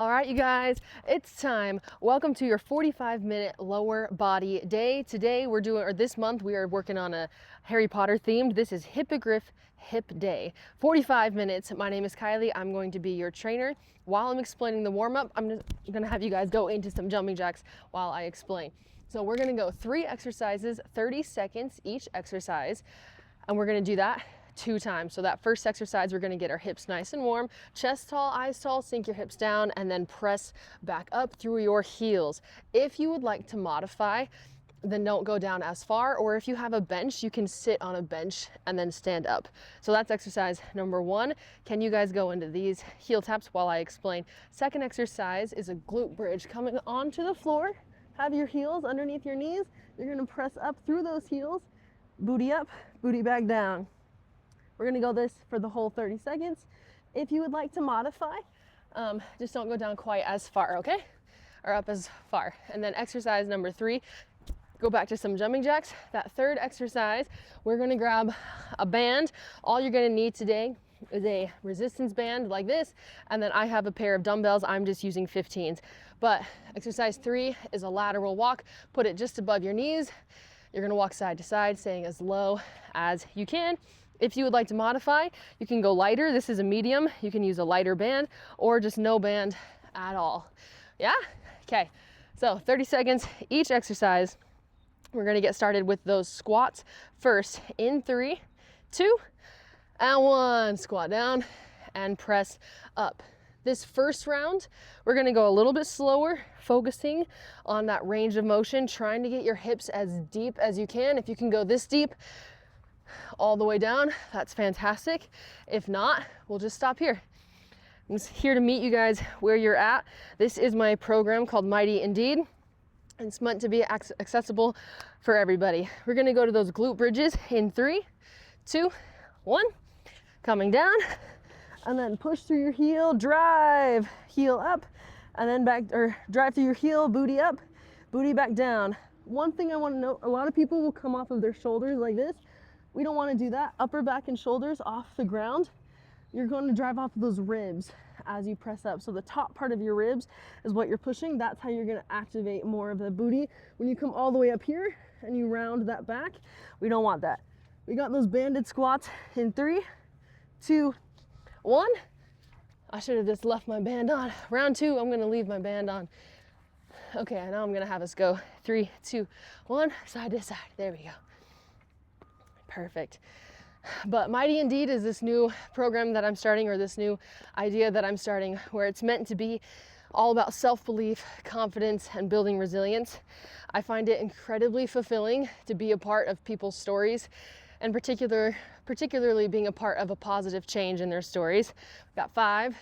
All right, you guys, it's time. Welcome to your 45-minute lower body day. Today we're doing, or this month we are working on a Harry Potter themed. This is Hippogriff Hip Day. 45 minutes. My name is Kylie. I'm going to be your trainer. While I'm explaining the warm-up, I'm going to have you guys go into some jumping jacks while I explain. So we're going to go 3 exercises, 30 seconds each exercise, and we're going to do that 2 times. So that first exercise, we're gonna get our hips nice and warm, chest tall, eyes tall, sink your hips down, and then press back up through your heels. If you would like to modify, then don't go down as far, or if you have a bench, you can sit on a bench and then stand up. So that's exercise number 1. Can you guys go into these heel taps while I explain? Second exercise is a glute bridge. Coming onto the floor, have your heels underneath your knees. You're gonna press up through those heels, booty up, booty back down. We're gonna go this for the whole 30 seconds. If you would like to modify, just don't go down quite as far, okay? Or up as far. And then exercise number 3, go back to some jumping jacks. That third exercise, we're gonna grab a band. All you're gonna need today is a resistance band like this, and then I have a pair of dumbbells. I'm just using 15s. But exercise 3 is a lateral walk. Put it just above your knees. You're gonna walk side to side, staying as low as you can. If you would like to modify, you can go lighter. This is a medium. You can use a lighter band or just no band at all. Yeah? Okay. So 30 seconds each exercise. We're gonna get started with those squats first. In 3, 2, and 1. Squat down and press up. This first round, we're gonna go a little bit slower, focusing on that range of motion, trying to get your hips as deep as you can. If you can go this deep, all the way down, that's fantastic. If not, we'll just stop here. I'm just here to meet you guys where you're at. This is my program called Mighty Indeed. It's meant to be accessible for everybody. We're gonna go to those glute bridges in 3, 2, 1. Coming down, and then push through your heel, drive, heel up, and then back, or drive through your heel, booty up, booty back down. One thing I wanna note, a lot of people will come off of their shoulders like this. We don't want to do that. Upper back and shoulders off the ground. You're going to drive off those ribs as you press up. So the top part of your ribs is what you're pushing. That's how you're going to activate more of the booty. When you come all the way up here and you round that back, we don't want that. We got those banded squats in 3, 2, 1. I should have just left my band on. Round 2, I'm going to leave my band on. Okay, now I'm going to have us go 3, 2, 1, side to side. There we go. Perfect. But Mighty Indeed is this new program that I'm starting, or this new idea that I'm starting, where it's meant to be all about self-belief, confidence, and building resilience. I find it incredibly fulfilling to be a part of people's stories, and particularly being a part of a positive change in their stories. We've got 5,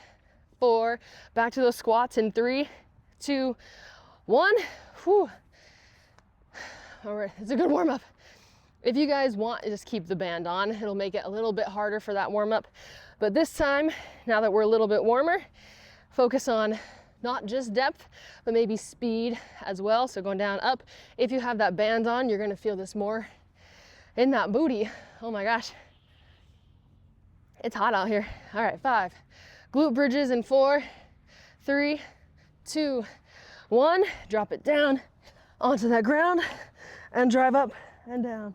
4, back to those squats in 3, 2, 1. Whew. All right, it's a good warm-up. If you guys want, just keep the band on. It'll make it a little bit harder for that warm up. But this time, now that we're a little bit warmer, focus on not just depth, but maybe speed as well. So going down, up. If you have that band on, you're gonna feel this more in that booty. Oh my gosh. It's hot out here. All right, 5. Glute bridges in 4, 3, 2, 1. Drop it down onto that ground and drive up and down.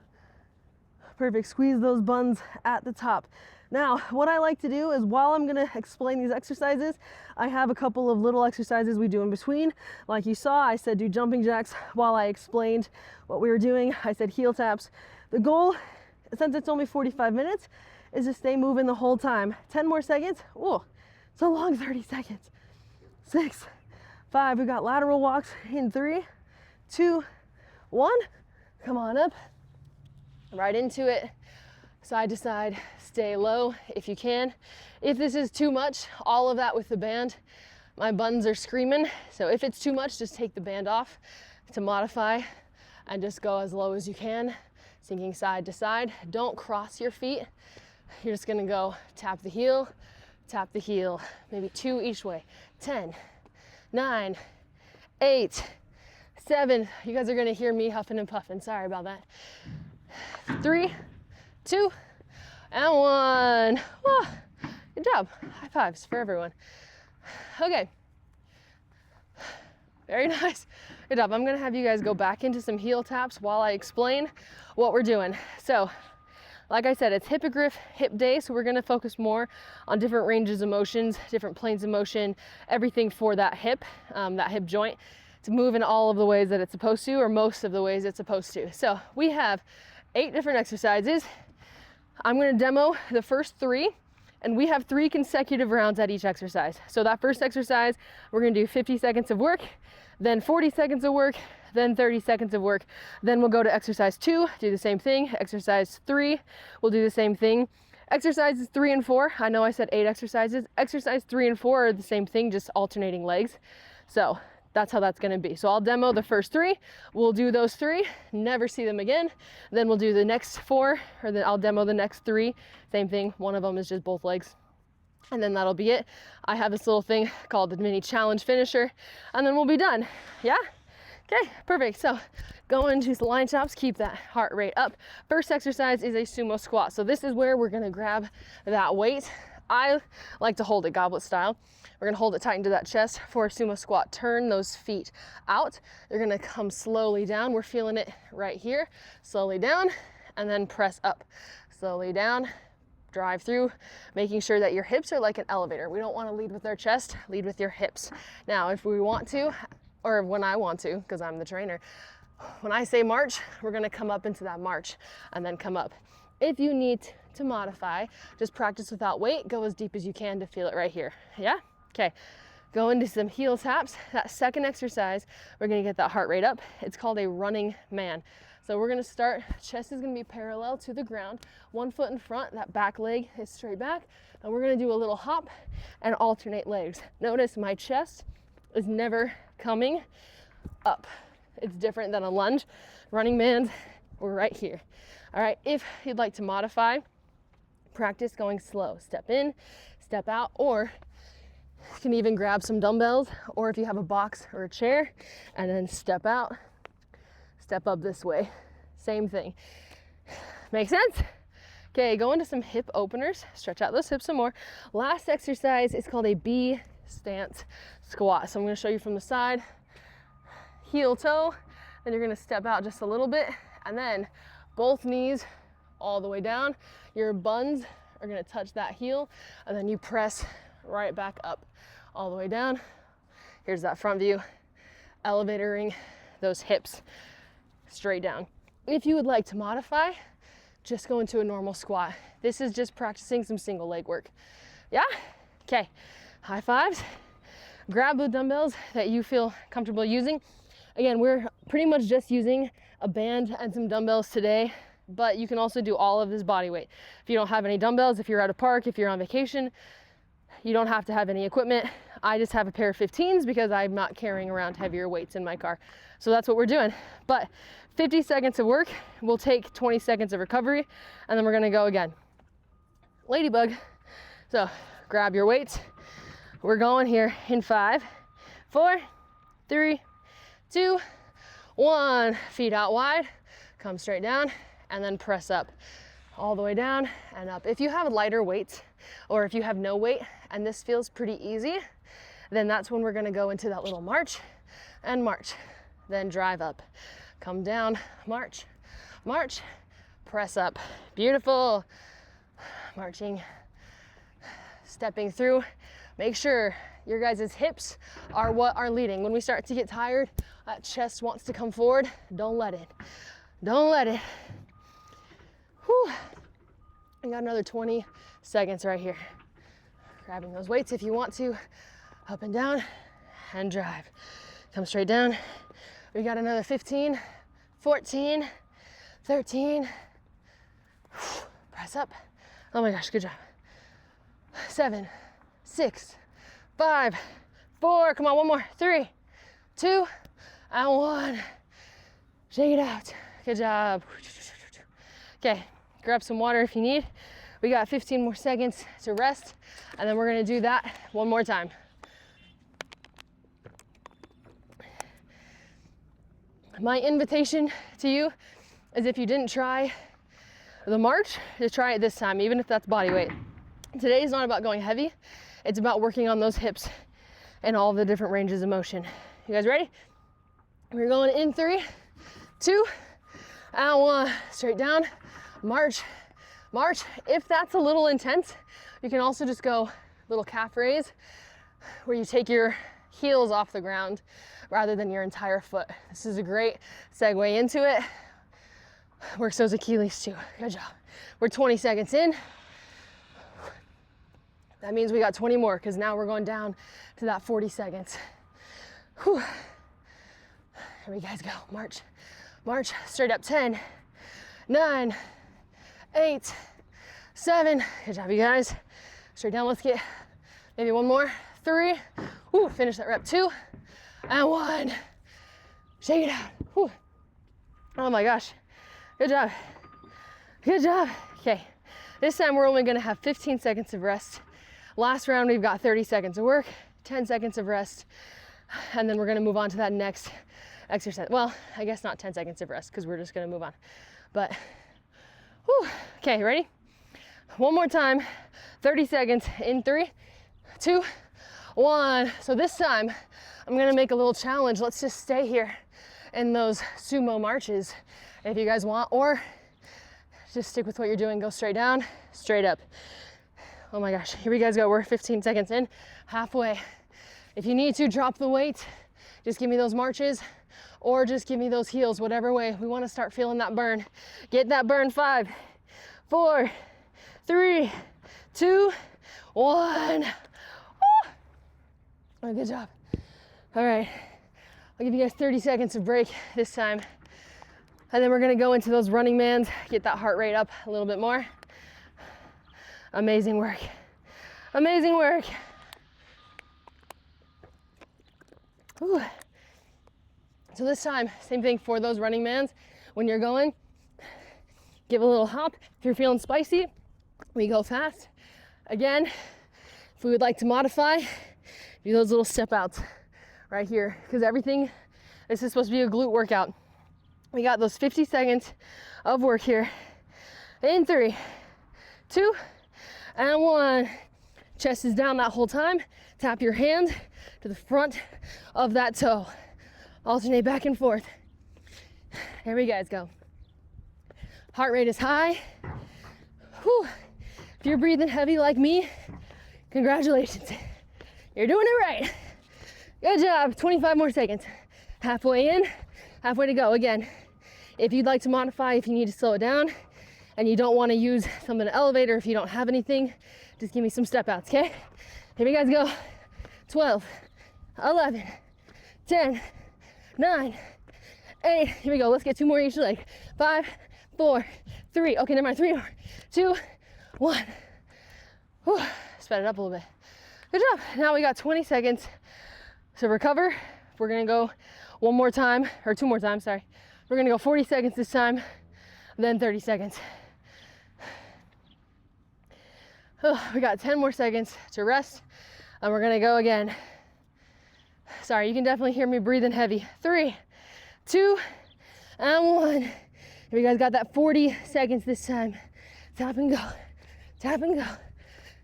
Perfect. Squeeze those buns at the top. Now, what I like to do is, while I'm gonna explain these exercises, I have a couple of little exercises we do in between. Like you saw, I said do jumping jacks while I explained what we were doing. I said heel taps. The goal, since it's only 45 minutes, is to stay moving the whole time. 10 more seconds. Oh, it's a long 30 seconds. 6, 5. We got lateral walks in 3, 2, 1. Come on up. Right into it, side to side, stay low if you can. If this is too much, all of that with the band, my buns are screaming. So if it's too much, just take the band off to modify and just go as low as you can, sinking side to side. Don't cross your feet. You're just gonna go tap the heel, maybe 2 each way. 10, 9, 8, 7. You guys are gonna hear me huffing and puffing. Sorry about that. 3, 2, and 1. Whoa, good job. High fives for everyone. Okay, Very nice. Good job. I'm gonna have you guys go back into some heel taps while I explain what we're doing. So, like I said, it's Hippogriff hip day, so we're gonna focus more on different ranges of motions, different planes of motion, everything for that hip joint to move in all of the ways that it's supposed to, or most of the ways it's supposed to. So we have 8 different exercises. I'm gonna demo the first 3, and we have 3 consecutive rounds at each exercise. So that first exercise, we're gonna do 50 seconds of work, then 40 seconds of work, then 30 seconds of work. Then we'll go to exercise 2, do the same thing. Exercise 3, we'll do the same thing. Exercises 3 and 4, I know I said 8 exercises. Exercise 3 and 4 are the same thing, just alternating legs. So that's how that's gonna be. So I'll demo the first 3, we'll do those 3, never see them again. Then we'll do the next 4, or then I'll demo the next 3, same thing. One of them is just both legs. And then that'll be it. I have this little thing called the mini challenge finisher, and then we'll be done. Yeah? Okay, perfect. So go into the line chops, keep that heart rate up. First exercise is a sumo squat. So this is where we're gonna grab that weight. I like to hold it goblet style. We're gonna hold it tight into that chest for a sumo squat. Turn those feet out. You're gonna come slowly down. We're feeling it right here. Slowly down, and then press up. Slowly down, drive through, making sure that your hips are like an elevator. We don't want to lead with our chest, lead with your hips. Now, if we want to, or when I want to, because I'm the trainer, when I say march, we're going to come up into that march and then come up. If you need to modify, just practice without weight, go as deep as you can to feel it right here. Yeah? Okay. Go into some heel taps. That second exercise, we're going to get that heart rate up. It's called a running man. So we're gonna start, chest is gonna be parallel to the ground, 1 foot in front, that back leg is straight back, and we're gonna do a little hop and alternate legs. Notice my chest is never coming up. It's different than a lunge. Running man, we're right here. All right, if you'd like to modify, practice going slow. Step in, step out, or you can even grab some dumbbells, or if you have a box or a chair, and then step out, step up this way. Same thing. Make sense? Okay, go into some hip openers. Stretch out those hips some more. Last exercise is called a B stance squat. So I'm going to show you from the side. Heel toe, then you're going to step out just a little bit, and then both knees all the way down. Your buns are going to touch that heel, and then you press right back up all the way down. Here's that front view, elevatoring those hips straight down. If you would like to modify, just go into a normal squat. This is just practicing some single leg work. Yeah? Okay, high fives. Grab the dumbbells that you feel comfortable using. Again, we're pretty much just using a band and some dumbbells today, but you can also do all of this body weight. If you don't have any dumbbells, if you're at a park, if you're on vacation, you don't have to have any equipment. I just have a pair of 15s because I'm not carrying around heavier weights in my car. So that's what we're doing. But 50 seconds of work, we'll take 20 seconds of recovery, and then we're gonna go again. Ladybug. So grab your weights. We're going here in 5, 4, 3, 2, 1. Feet out wide, come straight down, and then press up. All the way down and up. If you have lighter weights, or if you have no weight, and this feels pretty easy, then that's when we're gonna go into that little march and march. Then drive up, come down, march, march, press up. Beautiful. Marching, stepping through. Make sure your guys' hips are what are leading. When we start to get tired, that chest wants to come forward. Don't let it. Don't let it. Whew. I got another 20 seconds right here. Grabbing those weights if you want to. Up and down and drive. Come straight down. We got another 15, 14, 13. Press up. Oh my gosh, good job. 7, 6, 5, 4. Come on, one more. 3, 2, and 1. Shake it out. Good job. Okay, grab some water if you need. We got 15 more seconds to rest, and then we're gonna do that one more time. My invitation to you is, if you didn't try the march, to try it this time, even if that's body weight. Today is not about going heavy, it's about working on those hips and all the different ranges of motion. You guys ready? We're going in 3, 2, and 1. Straight down, march, march. If that's a little intense, you can also just go little calf raise, where you take your heels off the ground rather than your entire foot. This is a great segue into it. Works those Achilles too. Good job. We're 20 seconds in. That means we got 20 more, because now we're going down to that 40 seconds. Whew. Here we guys go. March, march, straight up. 10, 9, 8, 7. Good job, you guys. Straight down. Let's get maybe one more. 3. Ooh, finish that rep. 2 and 1. Shake it out. Ooh. Oh my gosh. Good job. Good job. Okay. This time we're only going to have 15 seconds of rest. Last round we've got 30 seconds of work, 10 seconds of rest, and then we're going to move on to that next exercise. Well, I guess not 10 seconds of rest, because we're just going to move on. But, whew. Okay, ready? One more time. 30 seconds in 3, 2, 1. So this time I'm going to make a little challenge. Let's just stay here in those sumo marches if you guys want, or just stick with what you're doing. Go straight down, straight up. Oh my gosh, here we guys go. We're 15 seconds in, halfway. If you need to drop the weight, just give me those marches, or just give me those heels, whatever way. We want to start feeling that burn. Get that burn. 5, 4, 3, 2, 1. Oh, good job. All right, I'll give you guys 30 seconds of break this time. And then we're gonna go into those running mans, get that heart rate up a little bit more. Amazing work. Amazing work. Ooh. So this time, same thing for those running mans. When you're going, give a little hop. If you're feeling spicy, we go fast. Again, if we would like to modify, do those little step outs right here, because everything, this is supposed to be a glute workout. We got those 50 seconds of work here. In 3, 2, and 1. Chest is down that whole time. Tap your hand to the front of that toe. Alternate back and forth. Here we guys go. Heart rate is high. Whew. If you're breathing heavy like me, congratulations. You're doing it right. Good job. 25 more seconds. Halfway in, halfway to go. Again, if you'd like to modify, if you need to slow it down and you don't want to use something to elevate, or if you don't have anything, just give me some step outs, okay? Here we guys go. 12, 11, 10, 9, 8. Here we go. Let's get 2 more each leg. 5, 4, 3. Okay, never mind. 3 more. 2, 1. Whew. Sped it up a little bit. Good job. Now we got 20 seconds to recover. We're gonna go one more time, or 2 more times, sorry. We're gonna go 40 seconds this time, then 30 seconds. Oh, we got 10 more seconds to rest, and we're gonna go again. Sorry, you can definitely hear me breathing heavy. 3, 2, and 1. You guys got that 40 seconds this time. Tap and go, tap and go.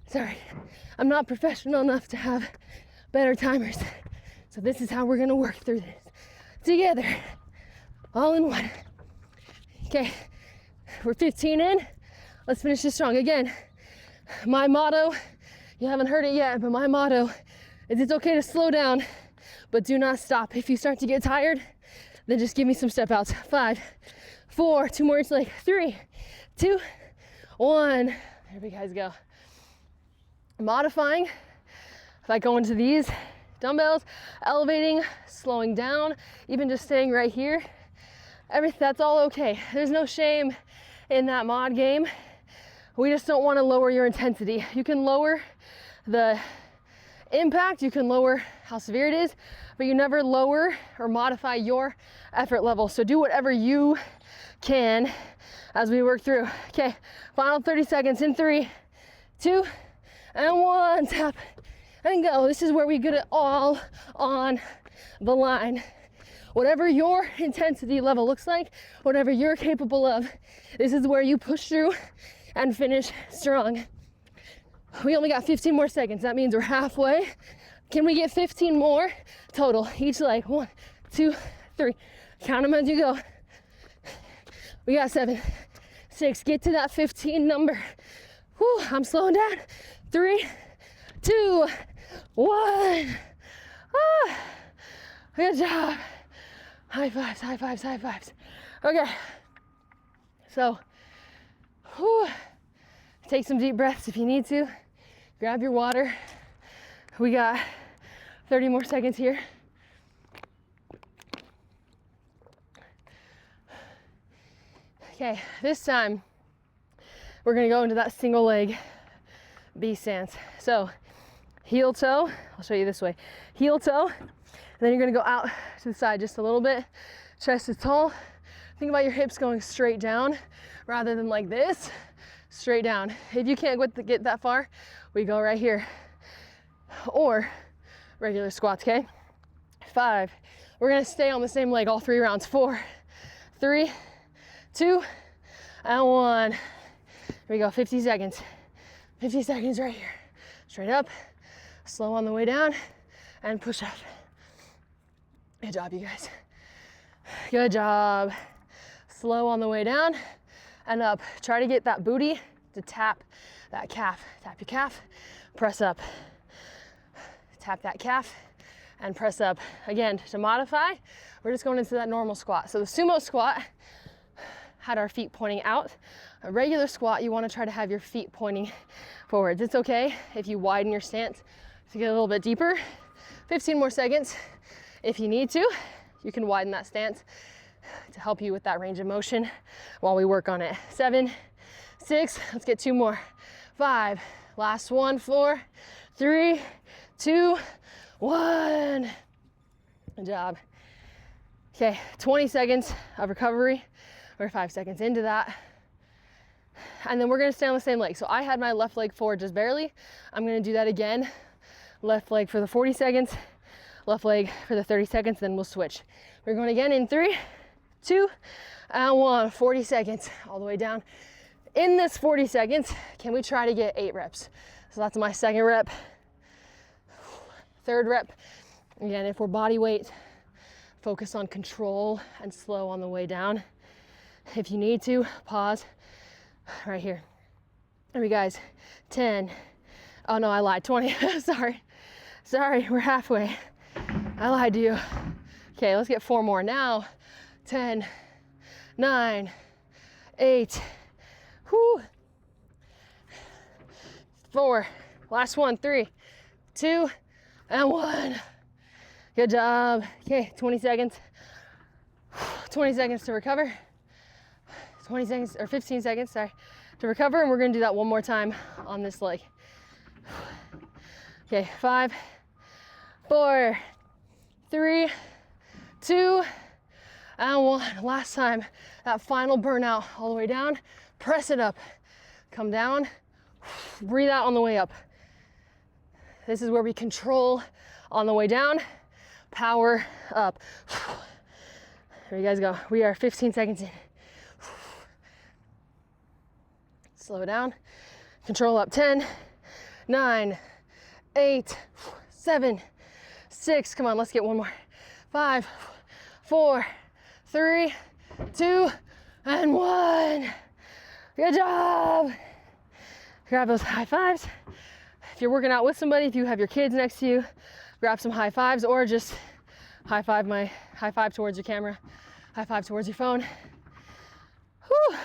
Sorry, I'm not professional enough to have better timers. So this is how we're gonna work through this together, all in one. Okay, we're 15 in. Let's finish this strong. Again, my motto, you haven't heard it yet, but my motto is it's okay to slow down, but do not stop. If you start to get tired, then just give me some step outs. 5, 4, 2 more each leg. 3, 2, 1. There we guys go. Modifying, if I go into these dumbbells, elevating, slowing down, even just staying right here, that's all okay. There's no shame in that mod game. We just don't want to lower your intensity. You can lower the impact, you can lower how severe it is, but you never lower or modify your effort level. So do whatever you can as we work through. Okay, final 30 seconds in 3, 2, and 1. Tap and go. This is where we get it all on the line. Whatever your intensity level looks like, whatever you're capable of, this is where you push through and finish strong. We only got 15 more seconds. That means we're halfway Can we get 15 more total? Each leg. 1, 2, 3. Count them as you go. We got 7, 6. Get to that 15 number. Whew, I'm slowing down. 3, 2, 1. Ah, good job. High fives, high fives, high fives. Okay. So, whew, take some deep breaths if you need to. Grab your water. We got 30 more seconds here. Okay, this time we're gonna go into that single leg B stance. So heel toe, I'll show you this way. Heel toe, and then you're gonna go out to the side just a little bit. Chest is tall. Think about your hips going straight down rather than like this, straight down. If you can't get that far, we go right here. Or regular squats, okay? 5. We're gonna stay on the same leg all 3 rounds. 4, 3, 2, and 1. Here we go, 50 seconds. 50 seconds right here. Straight up, slow on the way down, and push up. Good job, you guys. Good job. Slow on the way down and up. Try to get that booty to tap that calf. Tap your calf, press up. Tap that calf and press up. Again, to modify, we're just going into that normal squat. So the sumo squat had our feet pointing out. A regular squat, you want to try to have your feet pointing forwards. It's okay if you widen your stance to get a little bit deeper. 15 more seconds. If you need to, you can widen that stance to help you with that range of motion while we work on it. 7, 6, let's get 2 more. 5, last one, 4, 3, 2, 1. Good job. Okay, 20 seconds of recovery. We're 5 seconds into that. And then we're gonna stay on the same leg. So I had my left leg forward just barely. I'm gonna do that again. Left leg for the 40 seconds, left leg for the 30 seconds, then we'll switch. We're going again in 3, 2, and 1. 40 seconds, all the way down. In this 40 seconds, can we try to get 8 reps? So that's my second rep. Third rep. Again, if we're body weight, focus on control and slow on the way down. If you need to, pause right here. All right, guys, 10. Oh no, I lied, 20. Sorry, we're halfway. I lied to you. Okay, let's get 4 more now. 10, 9, 8, whoo. 4, last one, 3, 2, and 1. Good job. Okay, 20 seconds. 20 seconds to recover. 20 seconds, or 15 seconds, sorry, to recover, and we're gonna do that one more time on this leg. Okay, 5, 4, 3, 2, and 1. Last time, that final burnout, all the way down, press it up, come down, breathe out on the way up. This is where we control on the way down, power up. Here you guys go. We are 15 seconds in. Slow down, control up. 10, 9, 8, 7, 6, come on, let's get one more. 5, 4, 3, 2, and 1. Good job. Grab those high fives. If you're working out with somebody, if you have your kids next to you, grab some high fives, or just high five towards your camera, high five towards your phone. Whew.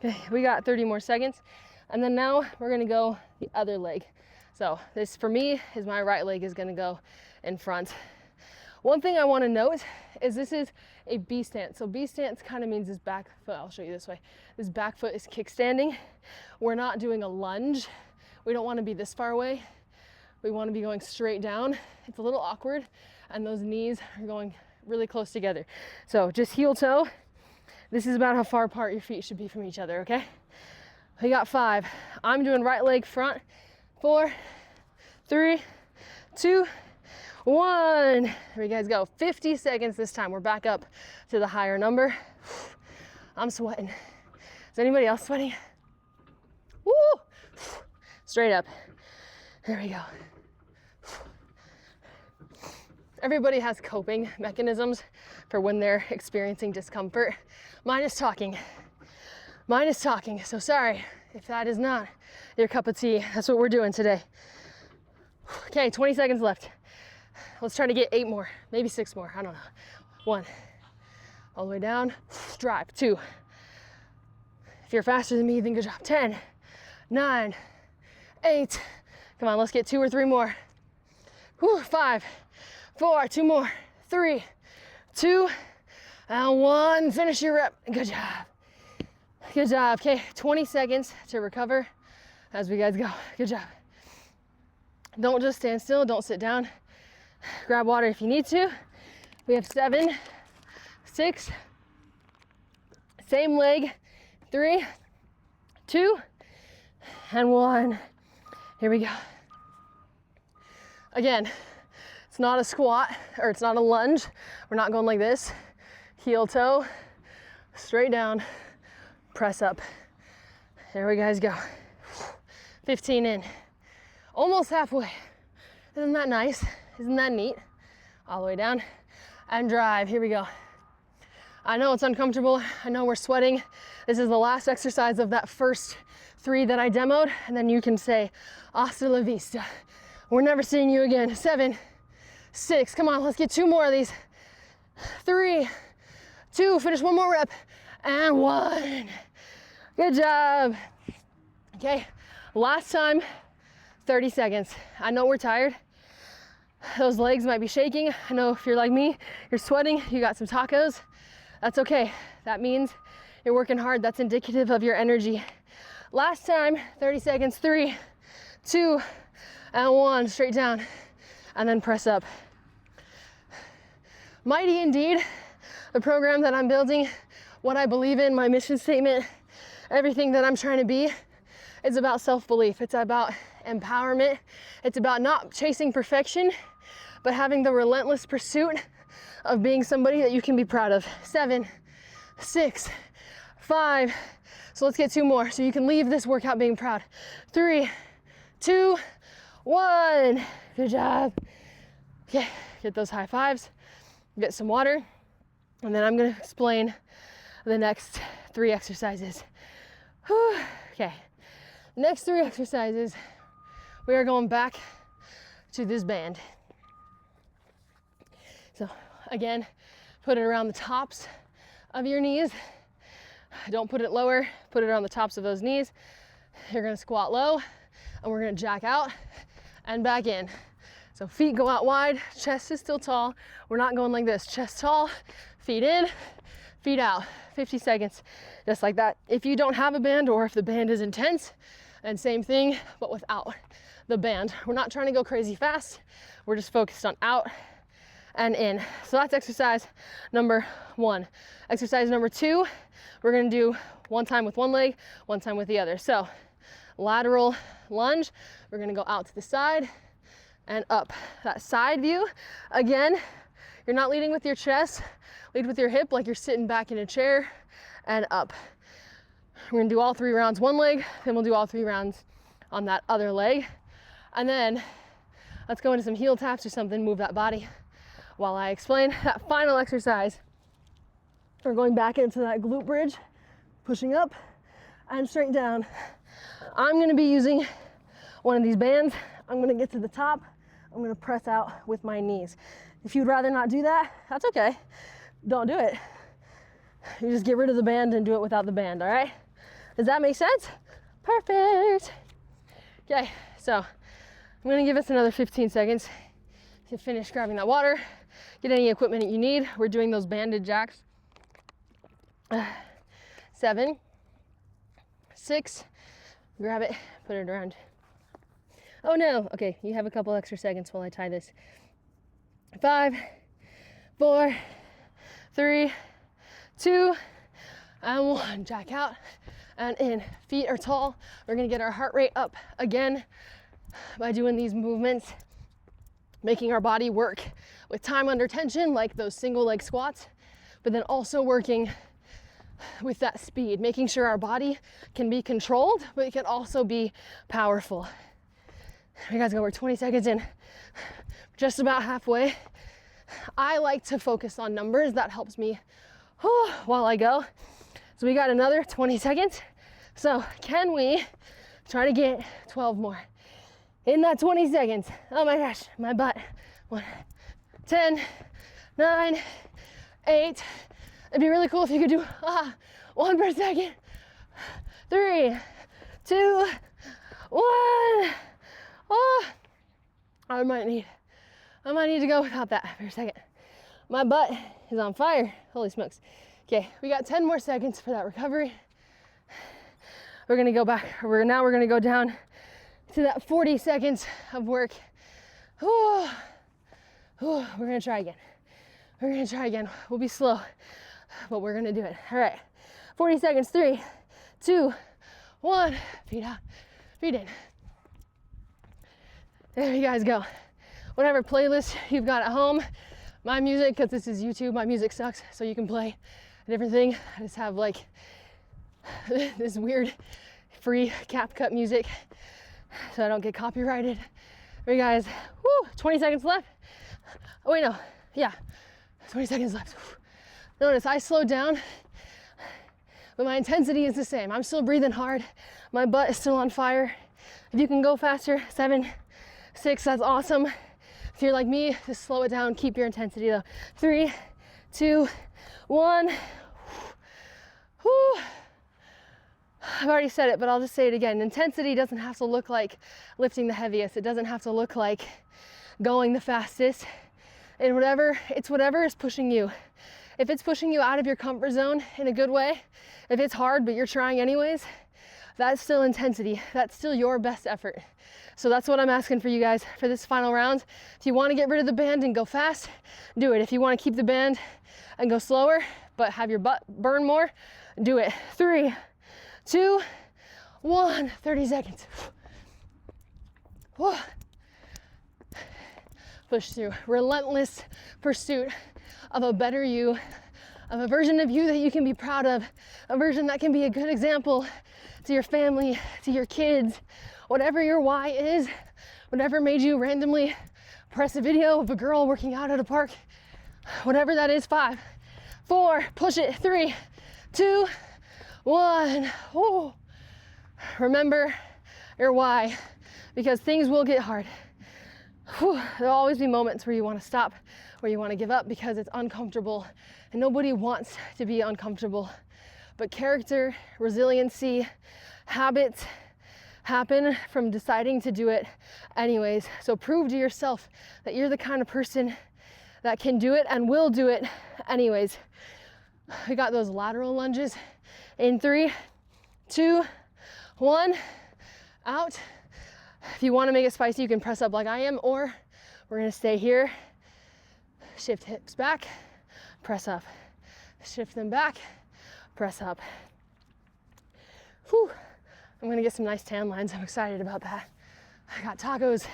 Okay, we got 30 more seconds. And then now we're gonna go the other leg. So this for me is my right leg is gonna go in front. One thing I wanna note is this is a B stance. So B stance kind of means this back foot, I'll show you this way. This back foot is kickstanding. We're not doing a lunge. We don't wanna be this far away. We wanna be going straight down. It's a little awkward, and those knees are going really close together. So just heel toe. This is about how far apart your feet should be from each other, okay? We got 5. I'm doing right leg front. 4, 3, 2, 1. Here you guys go. 50 seconds this time. We're back up to the higher number. I'm sweating. Is anybody else sweating? Woo! Straight up. There we go. Everybody has coping mechanisms for when they're experiencing discomfort. Mine is talking. Mine is talking. So sorry if that is not your cup of tea. That's what we're doing today. Okay, 20 seconds left. Let's try to get 8 more, maybe 6 more. I don't know. 1, all the way down, drive. 2. If you're faster than me, then good job. 10, 9, 8. Come on, let's get 2 or 3 more. 5, 4, 2 more. 3, 2, and 1. Finish your rep. Good job. Good job. Okay, 20 seconds to recover as we guys go. Good job. Don't just stand still. Don't sit down. Grab water if you need to. We have 7, 6, same leg. 3, 2, and 1. Here we go. Again, it's not a squat, or it's not a lunge. We're not going like this. Heel toe, straight down, press up. There we guys go. 15 in. Almost halfway. Isn't that nice? Isn't that neat? All the way down and drive. Here we go. I know it's uncomfortable. I know we're sweating. This is the last exercise of that first 3 that I demoed, and then you can say, hasta la vista. We're never seeing you again. 7, 6, come on, let's get 2 more of these. 3, 2, finish 1 more rep, and 1. Good job. Okay, last time, 30 seconds. I know we're tired. Those legs might be shaking. I know if you're like me, you're sweating, you got some tacos. That's okay. That means you're working hard. That's indicative of your energy. Last time, 30 seconds. 3, 2, and 1. Straight down, and then press up. Mighty indeed, the program that I'm building, what I believe in, my mission statement, everything that I'm trying to be, is about self-belief. It's about empowerment. It's about not chasing perfection, but having the relentless pursuit of being somebody that you can be proud of. 7, 6, 5. So let's get 2 more so you can leave this workout being proud. 3, 2, 1. Good job. Okay, get those high fives, get some water, and then I'm gonna explain the next 3 exercises. Whew. Okay, next 3 exercises, we are going back to this band. So again, put it around the tops of your knees. Don't put it lower, put it around the tops of those knees. You're gonna squat low, and we're gonna jack out and back in. So feet go out wide, chest is still tall. We're not going like this, chest tall, feet in, feet out. 50 seconds, just like that. If you don't have a band, or if the band is intense, and same thing, but without the band. We're not trying to go crazy fast. We're just focused on out and in. So that's exercise number 1. Exercise number 2, we're gonna do 1 time with one leg, 1 time with the other. So lateral lunge, we're gonna go out to the side and up. That side view, again, you're not leading with your chest, lead with your hip like you're sitting back in a chair, and up. We're gonna do all 3 rounds one leg, then we'll do all 3 rounds on that other leg. And then let's go into some heel taps or something, move that body while I explain that final exercise. We're going back into that glute bridge, pushing up and straight down. I'm gonna be using one of these bands. I'm gonna get to the top. I'm gonna press out with my knees. If you'd rather not do that, that's okay. Don't do it. You just get rid of the band and do it without the band, all right? Does that make sense? Perfect. Okay, so I'm gonna give us another 15 seconds to finish grabbing that water, get any equipment that you need. We're doing those banded jacks. 7, 6, grab it, put it around. Oh no, okay, you have a couple extra seconds while I tie this. 5, 4, 3, 2, and 1. Jack out and in. Feet are tall. We're gonna get our heart rate up again by doing these movements, making our body work with time under tension, like those single leg squats, but then also working with that speed, making sure our body can be controlled, but it can also be powerful. You guys go, we're 20 seconds in, just about halfway. I like to focus on numbers. That helps me while I go. So we got another 20 seconds. So can we try to get 12 more in that 20 seconds? Oh my gosh, my butt. 10, 9, 8. It'd be really cool if you could do 1 per second. 3, 2, 1. Oh, I might need to go without that for a second. My butt is on fire. Holy smokes. Okay, we got 10 more seconds for that recovery. We're gonna go back. We're gonna go down to that 40 seconds of work. We're gonna try again. We'll be slow, but we're gonna do it. All right, 40 seconds. 3, 2, 1. Feet out, feet in. There you guys go. Whatever playlist you've got at home, my music, because this is YouTube, my music sucks, so you can play a different thing. I just have like this weird free CapCut music so I don't get copyrighted. All right, guys, 20 seconds left. Oh wait, no, yeah, 20 seconds left. Notice I slowed down, but my intensity is the same. I'm still breathing hard. My butt is still on fire. If you can go faster, 7, 6, that's awesome. If you're like me, just slow it down. Keep your intensity though. 3, 2, 1. Whew. I've already said it, but I'll just say it again. Intensity doesn't have to look like lifting the heaviest. It doesn't have to look like going the fastest. And it's whatever is pushing you. If it's pushing you out of your comfort zone in a good way, if it's hard but you're trying anyways, that's still intensity. That's still your best effort. So that's what I'm asking for you guys for this final round. If you want to get rid of the band and go fast, do it. If you want to keep the band and go slower, but have your butt burn more, do it. 3, 2, 1, 30 seconds. Whoa. Push through. Relentless pursuit of a better you, of a version of you that you can be proud of, a version that can be a good example to your family, to your kids, whatever your why is, whatever made you randomly press a video of a girl working out at a park, whatever that is. 5, 4, push it. 3, 2, 1. Ooh. Remember your why, because things will get hard. Whew. There'll always be moments where you want to stop, where you want to give up because it's uncomfortable, and nobody wants to be uncomfortable. But character, resiliency, habits happen from deciding to do it anyways. So prove to yourself that you're the kind of person that can do it and will do it anyways. We got those lateral lunges in 3, 2, 1, out. If you want to make it spicy, you can press up like I am, or we're going to stay here, shift hips back, press up, shift them back, press up. Whew. I'm going to get some nice tan lines. I'm excited about that. I got tacos.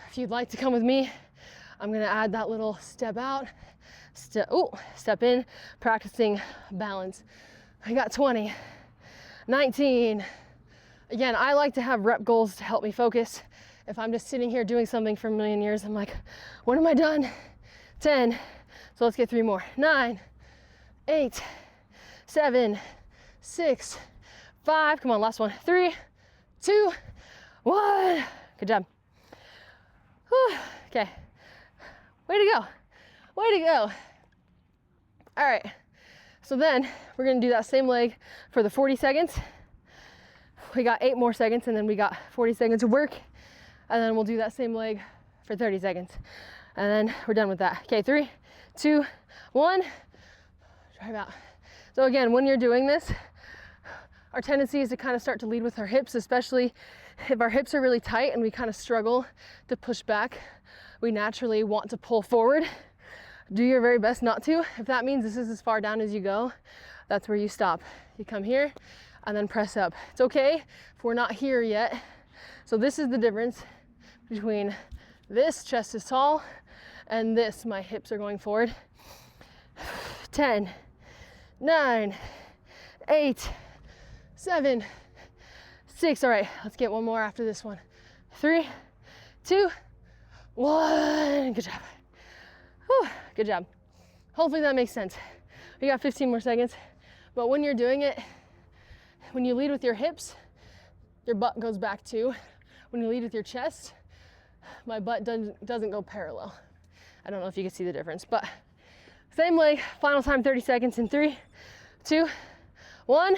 If you'd like to come with me, I'm going to add that little step out, step in, practicing balance. I got 20, 19. Again, I like to have rep goals to help me focus. If I'm just sitting here doing something for a million years, I'm like, when am I done? 10. So let's get 3 more. 9, 8, 7, 6, 5. Come on, last one. 3, 2, 1. Good job. Whew. Okay. Way to go. Way to go. All right. So then we're going to do that same leg for the 40 seconds. We got 8 more seconds, and then we got 40 seconds of work, and then we'll do that same leg for 30 seconds, and then we're done with that. Okay, 3, 2, 1, drive out. So again, when you're doing this, our tendency is to kind of start to lead with our hips, especially if our hips are really tight and we kind of struggle to push back. We naturally want to pull forward. Do your very best not to. If that means this is as far down as you go, that's where you stop. You come here and then press up. It's okay if we're not here yet. So this is the difference between this, chest is tall, and this, my hips are going forward. 10, 9, 8, 7, 6. All right, let's get one more after this one. 3, 2, 1. Good job. Whew, good job. Hopefully that makes sense. We got 15 more seconds. But when you're doing it, when you lead with your hips, your butt goes back too. When you lead with your chest, my butt doesn't go parallel. I don't know if you can see the difference, but same leg, final time 30 seconds in 3, 2, 1.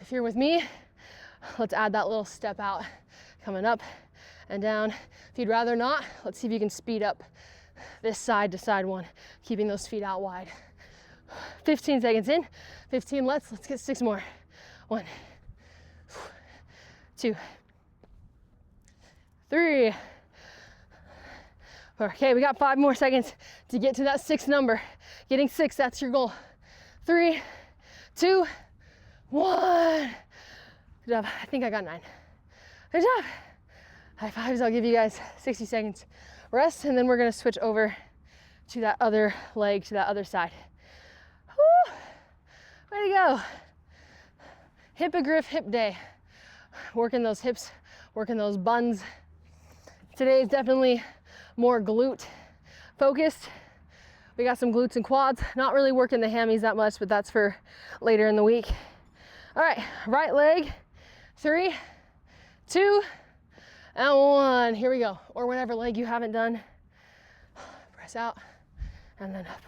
If you're with me, let's add that little step out, coming up and down. If you'd rather not, let's see if you can speed up this side to side one, keeping those feet out wide. 15 seconds in, 15 let's get 6 more. 1, 2, 3, 4. Okay, we got 5 more seconds to get to that 6 number. Getting 6, that's your goal. 3, 2, 1. Good job. I think I got 9. Good job. High fives. I'll give you guys 60 seconds rest, and then we're gonna switch over to that other leg, to that other side. Woo! Way to go. Hippogriff hip day. Working those hips, working those buns. Today is definitely more glute focused. We got some glutes and quads. Not really working the hammies that much, but that's for later in the week. All right, right leg. 3, 2, and 1. Here we go. Or whatever leg you haven't done. Press out and then up.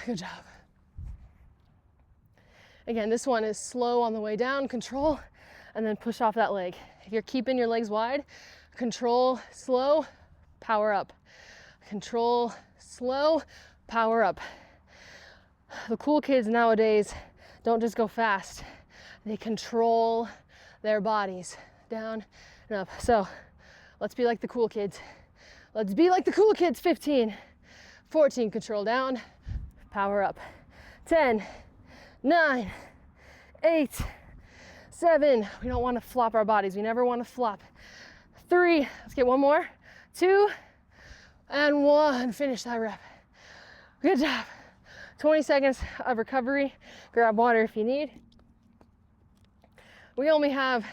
Good job. Again, this one is slow on the way down, control, and then push off that leg. If you're keeping your legs wide, control, slow, power up. Control, slow, power up. The cool kids nowadays don't just go fast. They control their bodies down and up. So let's be like the cool kids. Let's be like the cool kids. 15, 14, control down, power up. 10, 9, 8, 7. We don't want to flop our bodies. We never want to flop. 3, let's get one more. 2, and 1. Finish that rep. Good job. 20 seconds of recovery. Grab water if you need. We only have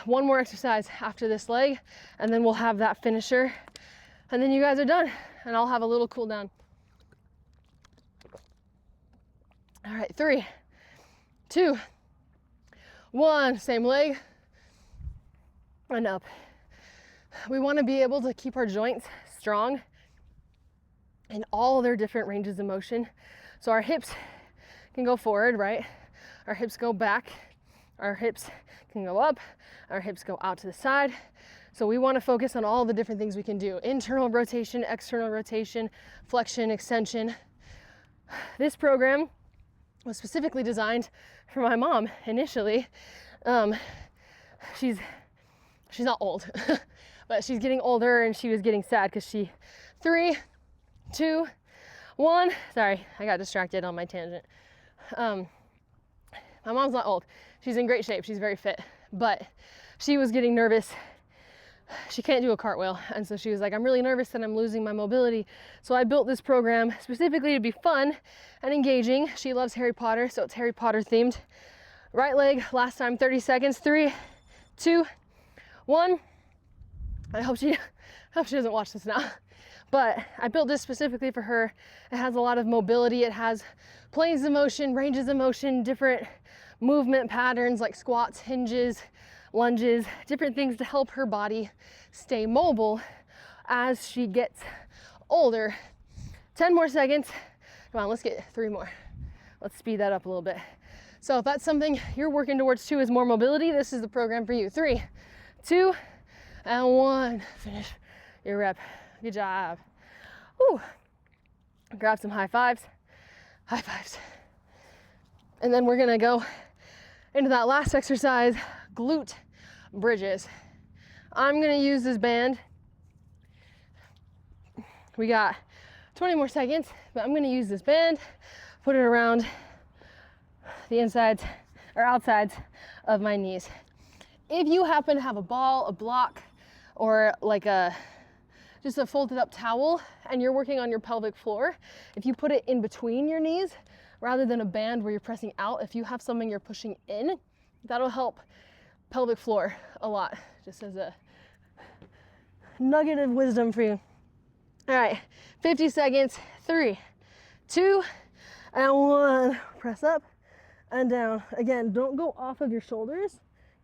one more exercise after this leg, and then we'll have that finisher. And then you guys are done, and I'll have a little cool down. All right, 3, 2, 1. Same leg, and up. We want to be able to keep our joints strong in all their different ranges of motion. So our hips can go forward, right? Our hips go back. Our hips can go up. Our hips go out to the side. So we want to focus on all the different things we can do. Internal rotation, external rotation, flexion, extension. This program was specifically designed for my mom initially. She's not old, but she's getting older, and she was getting sad because 3, 2, 1. Sorry, I got distracted on my tangent. My mom's not old. She's in great shape. She's very fit, but she was getting nervous. She can't do a cartwheel, and so she was like, I'm really nervous that I'm losing my mobility. So I built this program specifically to be fun and engaging. She loves Harry Potter, so it's Harry Potter themed. Right leg, last time, 30 seconds. 3, 2, 1. I hope she doesn't watch this now. But I built this specifically for her. It has a lot of mobility. It has planes of motion, ranges of motion, different movement patterns like squats, hinges, lunges, different things to help her body stay mobile as she gets older. 10 more seconds. Come on, let's get 3 more. Let's speed that up a little bit. So if that's something you're working towards too, is more mobility, this is the program for you. 3, 2, and 1. Finish your rep. Good job. Woo. Grab some high fives. High fives. And then we're gonna go into that last exercise, glute bridges. I'm gonna use this band. We got 20 more seconds, but I'm gonna use this band, put it around the insides or outsides of my knees. If you happen to have a ball, a block, or like just a folded up towel, and you're working on your pelvic floor, if you put it in between your knees rather than a band where you're pressing out, if you have something you're pushing in, that'll help pelvic floor a lot, just as a nugget of wisdom for you. All right, 50 seconds, 3, 2, and 1. Press up and down. Again, don't go off of your shoulders.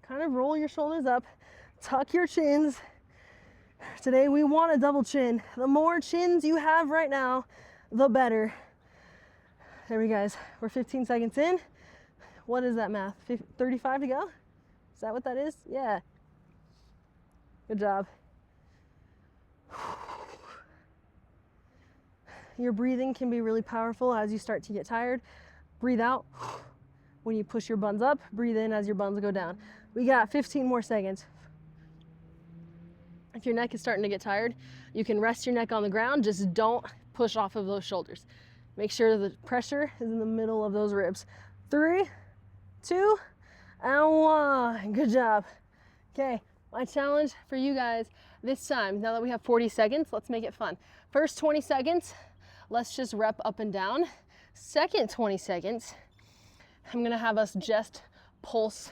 Kind of roll your shoulders up, tuck your chins. Today we want a double chin. The more chins you have right now, the better. There we go, guys. We're 15 seconds in. What is that math? 35 to go? Is that what that is? Yeah. Good job. Your breathing can be really powerful as you start to get tired. Breathe out when you push your buns up. Breathe in as your buns go down. We got 15 more seconds. If your neck is starting to get tired, you can rest your neck on the ground. Just don't push off of those shoulders. Make sure the pressure is in the middle of those ribs. 3, 2, and 1. Good job. Okay, my challenge for you guys this time, now that we have 40 seconds, let's make it fun. First 20 seconds, let's just rep up and down. Second 20 seconds, I'm gonna have us just pulse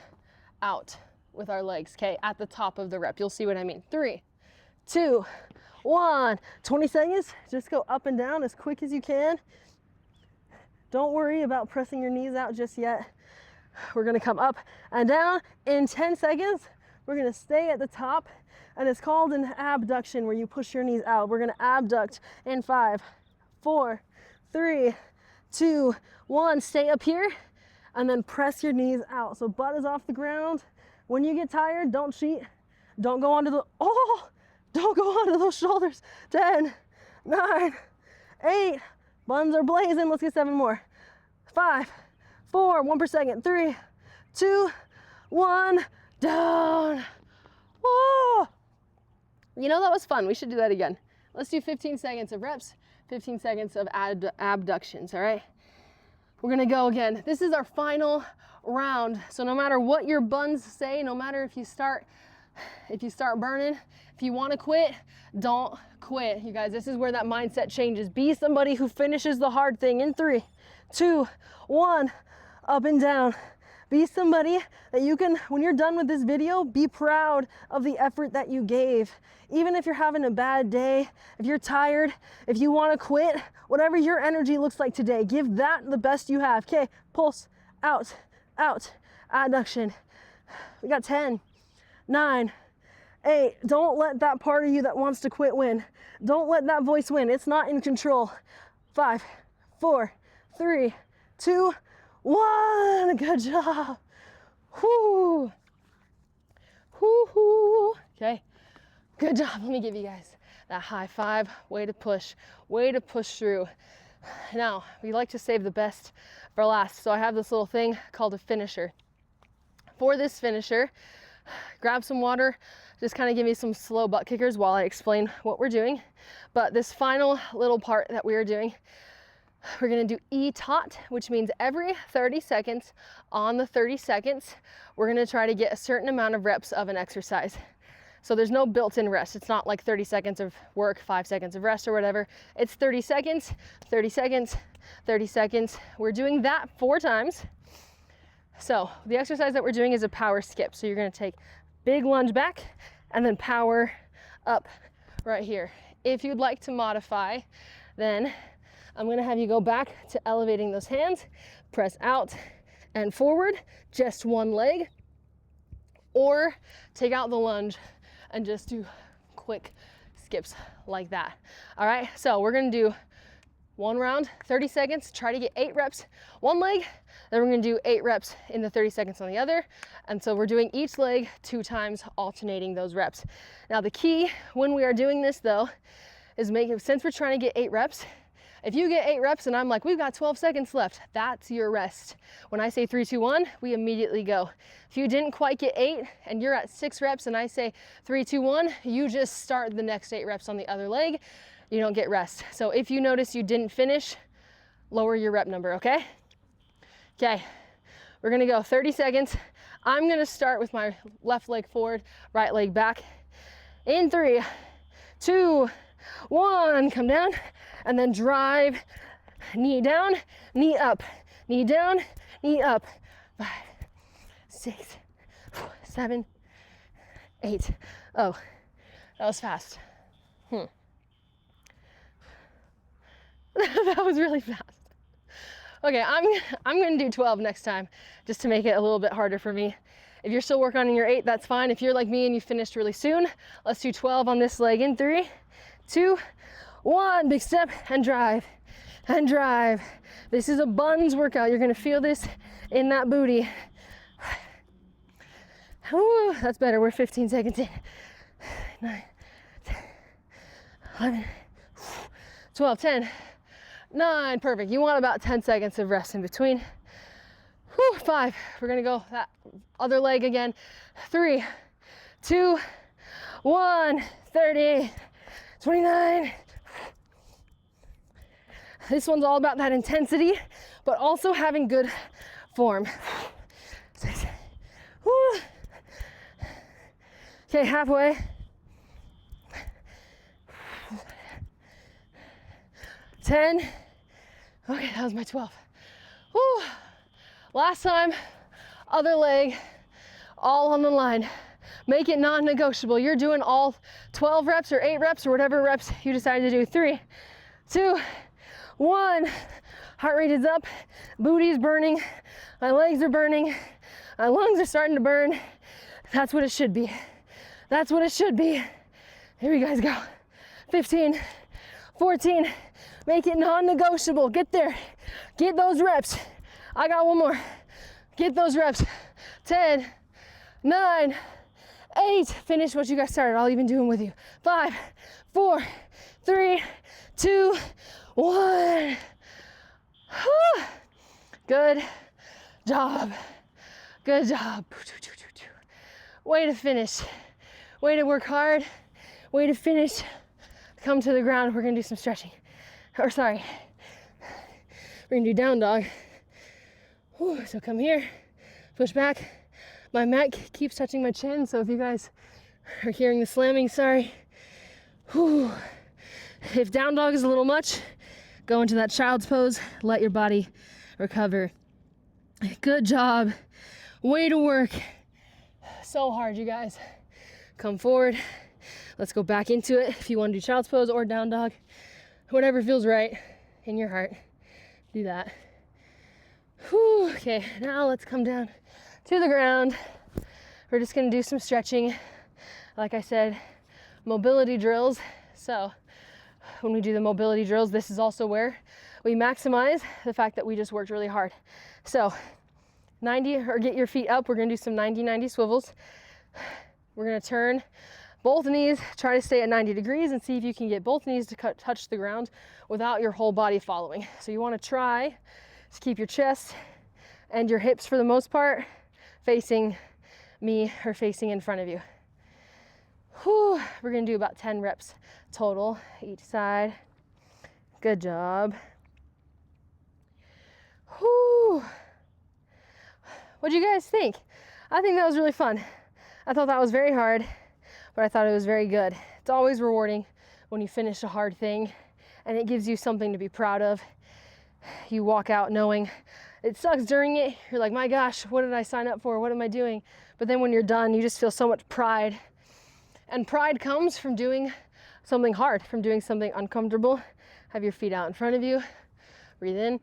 out with our legs, okay, at the top of the rep. You'll see what I mean. 3, 2, 1. 20 seconds, just go up and down as quick as you can. Don't worry about pressing your knees out just yet. We're gonna come up and down. In 10 seconds, we're gonna stay at the top, and it's called an abduction, where you push your knees out. We're gonna abduct in 5, 4, 3, 2, 1. Stay up here, and then press your knees out. So butt is off the ground. When you get tired, don't cheat. Don't go onto don't go onto those shoulders. 10, 9, 8, buns are blazing. Let's get 7 more. 5, 4, 1 per second. 3, 2, 1, down. Whoa. You know, that was fun. We should do that again. Let's do 15 seconds of reps, 15 seconds of abductions, all right? We're gonna go again. This is our final round. So no matter what your buns say, no matter if you start burning, if you wanna quit, don't quit. You guys, this is where that mindset changes. Be somebody who finishes the hard thing in 3, 2, 1, up and down. Be somebody that you can, when you're done with this video, be proud of the effort that you gave. Even if you're having a bad day, if you're tired, if you want to quit, whatever your energy looks like today, give that the best you have. Okay, pulse, out, out, adduction. We got 10, 9, 8. Don't let that part of you that wants to quit win. Don't let that voice win. It's not in control. 5, 4, 3, 2, 1. Good job. Whoo. Whoo. Okay. Good job. Let me give you guys that high five. Way to push through. Now, we like to save the best for last. So I have this little thing called a finisher. For this finisher, grab some water. Just kind of give me some slow butt kickers while I explain what we're doing. But this final little part that we are doing, we're gonna do E-tot, which means every 30 seconds, on the 30 seconds, we're gonna try to get a certain amount of reps of an exercise. So there's no built-in rest. It's not like 30 seconds of work, 5 seconds of rest or whatever. It's 30 seconds, 30 seconds, 30 seconds. We're doing that 4 times. So the exercise that we're doing is a power skip. So you're gonna take big lunge back and then power up right here. If you'd like to modify, then I'm gonna have you go back to elevating those hands, press out and forward, just one leg, or take out the lunge and just do quick skips like that. All right, so we're gonna do 1 round, 30 seconds, try to get 8 reps, 1 leg, then we're gonna do 8 reps in the 30 seconds on the other. And so we're doing each leg 2 times, alternating those reps. Now the key when we are doing this though, is since we're trying to get 8 reps, if you get 8 reps and I'm like, we've got 12 seconds left, that's your rest. When I say 3, 2, 1, we immediately go. If you didn't quite get 8 and you're at 6 reps and I say 3, 2, 1, you just start the next 8 reps on the other leg. You don't get rest. So if you notice you didn't finish, lower your rep number, okay? Okay, we're gonna go 30 seconds. I'm gonna start with my left leg forward, right leg back. In 3, 2, 1, come down, and then drive, knee down, knee up, knee down, knee up. 5, 6, 7, 8. Oh, that was fast. That was really fast. Okay, I'm gonna do 12 next time, just to make it a little bit harder for me. If you're still working on your 8, that's fine. If you're like me and you finished really soon, let's do 12 on this leg in 3, 2, 1. Big step and drive, and drive. This is a buns workout. You're gonna feel this in that booty. Ooh, that's better. We're 15 seconds in. 9, 10, 11, 12, 10, 9. Perfect. You want about 10 seconds of rest in between. Whew, 5. We're gonna go that other leg again. 3, 2, 1. 30, 29. This one's all about that intensity, but also having good form. 6. Whew. Okay, halfway. 10. Okay, that was my 12. Whew. Last time, other leg, all on the line. Make it non-negotiable. You're doing all 12 reps or 8 reps or whatever reps you decide to do. 3, 2, 1. Heart rate is up, booty's burning, my legs are burning, my lungs are starting to burn. That's what it should be. That's what it should be. Here you guys go. 15, 14. Make it non-negotiable. Get there. Get those reps. I got one more. Get those reps. 10, 9, 8. Finish what you guys started. I'll even do them with you. 5, 4, 3, 2, 1. Whew. Good job. Good job. Way to finish. Way to work hard. Way to finish. Come to the ground. We're gonna do some stretching. Or sorry, we're gonna do down dog. Whew. So come here, push back. My mat keeps touching my chin, so if you guys are hearing the slamming, sorry. Whew. If down dog is a little much, go into that child's pose. Let your body recover. Good job. Way to work. So hard, you guys. Come forward. Let's go back into it. If you want to do child's pose or down dog, whatever feels right in your heart, do that. Whew. Okay, now let's come down to the ground. We're just gonna do some stretching. Like I said, mobility drills. So when we do the mobility drills, this is also where we maximize the fact that we just worked really hard. So 90, or get your feet up. We're gonna do some 90-90 swivels. We're gonna turn both knees, try to stay at 90 degrees and see if you can get both knees to touch the ground without your whole body following. So you wanna try to keep your chest and your hips, for the most part, facing me or facing in front of you. Whew. We're gonna do about 10 reps total, each side. Good job. Whew. What'd you guys think? I think that was really fun. I thought that was very hard, but I thought it was very good. It's always rewarding when you finish a hard thing and it gives you something to be proud of. You walk out knowing it sucks during it. You're like, my gosh, what did I sign up for? What am I doing? But then when you're done, you just feel so much pride. And pride comes from doing something hard, from doing something uncomfortable. Have your feet out in front of you. Breathe in,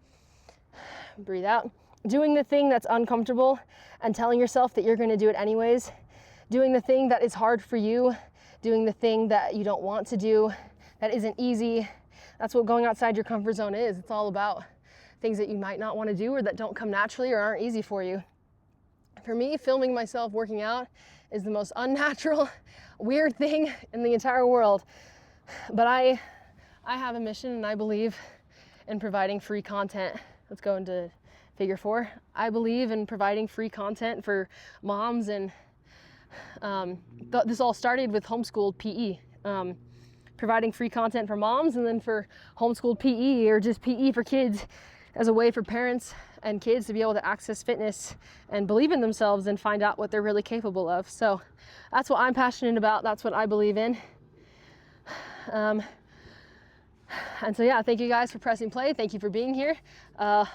breathe out. Doing the thing that's uncomfortable and telling yourself that you're going to do it anyways. Doing the thing that is hard for you. Doing the thing that you don't want to do, that isn't easy. That's what going outside your comfort zone is. It's all about things that you might not want to do or that don't come naturally or aren't easy for you. For me, filming myself working out is the most unnatural, weird thing in the entire world. But I have a mission, and I believe in providing free content. Let's go into figure 4. I believe in providing free content for moms, and this all started with homeschooled PE. Providing free content for moms, and then for homeschooled PE, or just PE for kids, as a way for parents and kids to be able to access fitness and believe in themselves and find out what they're really capable of. So that's what I'm passionate about. That's what I believe in. And so yeah, thank you guys for pressing play. Thank you for being here.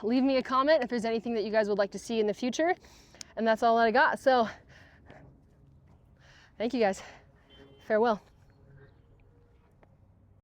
Leave me a comment if there's anything that you guys would like to see in the future. And that's all that I got. So thank you guys. Farewell.